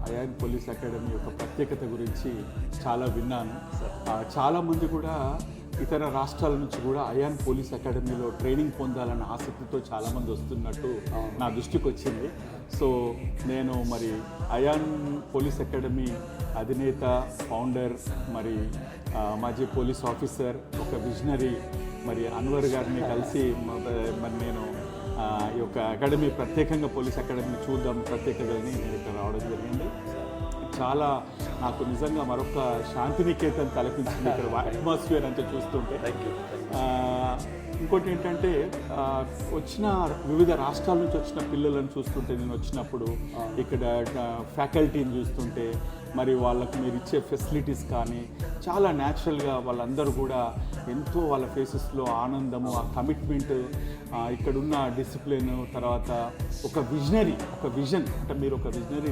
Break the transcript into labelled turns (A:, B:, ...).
A: Ion police academy యొక్క ప్రత్యేకత గురించి చాలా విన్నాను. చాలామంది కూడా ఇతర రాష్ట్రాల నుంచి కూడా అయాన్ పోలీస్ అకాడమీలో ట్రైనింగ్ పొందాలన్న ఆసక్తితో చాలామంది వస్తున్నట్టు నా దృష్టికి వచ్చింది. సో నేను మరి అయాన్ పోలీస్ అకాడమీ అధినేత, ఫౌండర్, మరి మాజీ పోలీస్ ఆఫీసర్, ఒక విజనరీ మరి అన్వర్ గారిని కలిసి మరి నేను ఈ యొక్క అకాడమీ ప్రత్యేకంగా పోలీస్ అకాడమీ చూద్దాం ప్రత్యేకతని నేను ఇక్కడ రావడం జరిగింది. చాలా నాకు నిజంగా మరొక శాంతినికేతన్ తలపించింది ఇక్కడ అట్మాస్ఫియర్ అంతా చూస్తుంటే. ఇంకోటి ఏంటంటే వచ్చిన వివిధ రాష్ట్రాల నుంచి వచ్చిన పిల్లలను చూస్తుంటే, నేను వచ్చినప్పుడు ఇక్కడ ఫ్యాకల్టీని చూస్తుంటే, మరి వాళ్ళకు మీరు ఇచ్చే ఫెసిలిటీస్ కానీ చాలా న్యాచురల్గా వాళ్ళందరూ కూడా ఎంతో వాళ్ళ ఫేసెస్లో ఆనందము, ఆ కమిట్మెంట్, ఇక్కడున్న డిసిప్లిన్, తర్వాత ఒక విజన్ అంటే మీరు ఒక విజనరీ